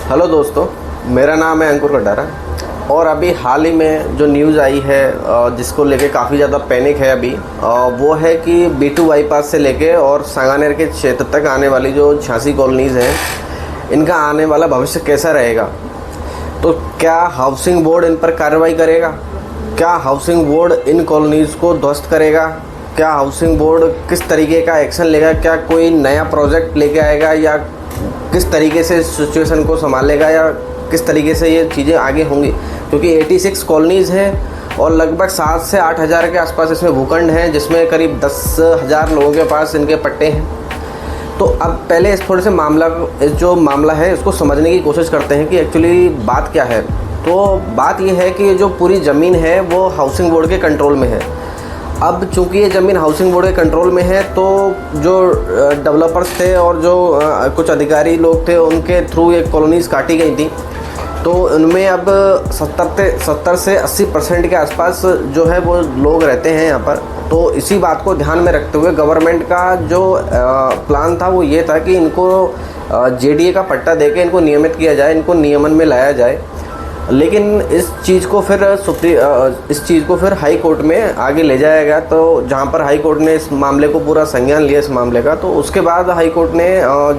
Hello दोस्तों, मेरा नाम है अंकुर कटारा और अभी हाल ही में जो न्यूज़ आई है जिसको लेके काफ़ी ज़्यादा पैनिक है अभी, वो है कि B2 बाईपास से लेके और सांगानेर के क्षेत्र तक आने वाली जो 86 कॉलोनीज़ हैं, इनका आने वाला भविष्य कैसा रहेगा। तो क्या हाउसिंग बोर्ड इन पर कार्रवाई करेगा? क्या हाउसिंग बोर्ड इन कॉलोनीज़ को ध्वस्त करेगा? क्या हाउसिंग बोर्ड किस तरीके का एक्शन लेगा? क्या कोई नया प्रोजेक्ट लेके आएगा या किस तरीके से सिचुएशन को संभालेगा या किस तरीके से ये चीज़ें आगे होंगी? क्योंकि 86 कॉलोनीज़ हैं और लगभग 7 से 8 हज़ार के आसपास इसमें भूखंड हैं, जिसमें करीब 10,000 लोगों के पास इनके पट्टे हैं। तो अब पहले इस थोड़े से जो मामला है इसको समझने की कोशिश करते हैं कि एक्चुअली बात क्या है। तो बात ये है कि जो पूरी ज़मीन है वो हाउसिंग बोर्ड के कंट्रोल में है। अब चूँकि ये ज़मीन हाउसिंग बोर्ड के कंट्रोल में है, तो जो डेवलपर्स थे और जो कुछ अधिकारी लोग थे, उनके थ्रू ये कॉलोनीज़ काटी गई थी। तो उनमें अब 70 से 80% के आसपास जो है वो लोग रहते हैं यहाँ पर। तो इसी बात को ध्यान में रखते हुए गवर्नमेंट का जो प्लान था वो ये था कि इनको JDA का पट्टा देके इनको नियमित किया जाए, इनको नियमन में लाया जाए। लेकिन इस चीज़ को फिर हाई कोर्ट में आगे ले जाया गया। तो जहाँ पर हाई कोर्ट ने इस मामले को पूरा संज्ञान लिया इस मामले का, तो उसके बाद हाई कोर्ट ने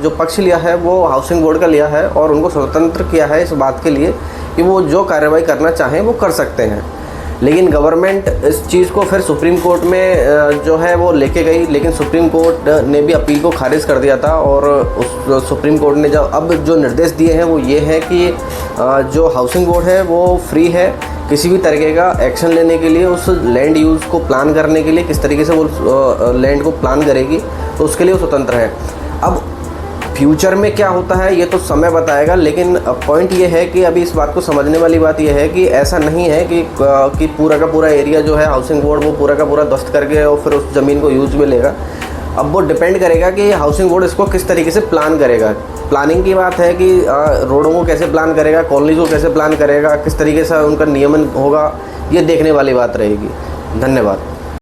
जो पक्ष लिया है वो हाउसिंग बोर्ड का लिया है और उनको स्वतंत्र किया है इस बात के लिए कि वो जो कार्रवाई करना चाहें वो कर सकते हैं। लेकिन गवर्नमेंट इस चीज़ को फिर सुप्रीम कोर्ट में जो है वो लेके गई, लेकिन सुप्रीम कोर्ट ने भी अपील को खारिज कर दिया था। और उस सुप्रीम कोर्ट ने अब जो निर्देश दिए हैं वो ये है कि जो हाउसिंग बोर्ड है वो फ्री है किसी भी तरीके का एक्शन लेने के लिए, उस लैंड यूज़ को प्लान करने के लिए, किस तरीके से वो लैंड को प्लान करेगी, तो उसके लिए वो स्वतंत्र है। अब फ्यूचर में क्या होता है ये तो समय बताएगा, लेकिन पॉइंट ये है कि अभी इस बात को समझने वाली बात ये है कि ऐसा नहीं है कि पूरा का पूरा एरिया जो है हाउसिंग बोर्ड वो पूरा का पूरा ध्वस्त करके और फिर उस ज़मीन को यूज़ में लेगा। अब वो डिपेंड करेगा कि हाउसिंग बोर्ड इसको किस तरीके से प्लान करेगा। प्लानिंग की बात है कि रोडों को कैसे प्लान करेगा, कॉलोनीज़ को कैसे प्लान करेगा, किस तरीके से उनका नियमन होगा, ये देखने वाली बात रहेगी। धन्यवाद।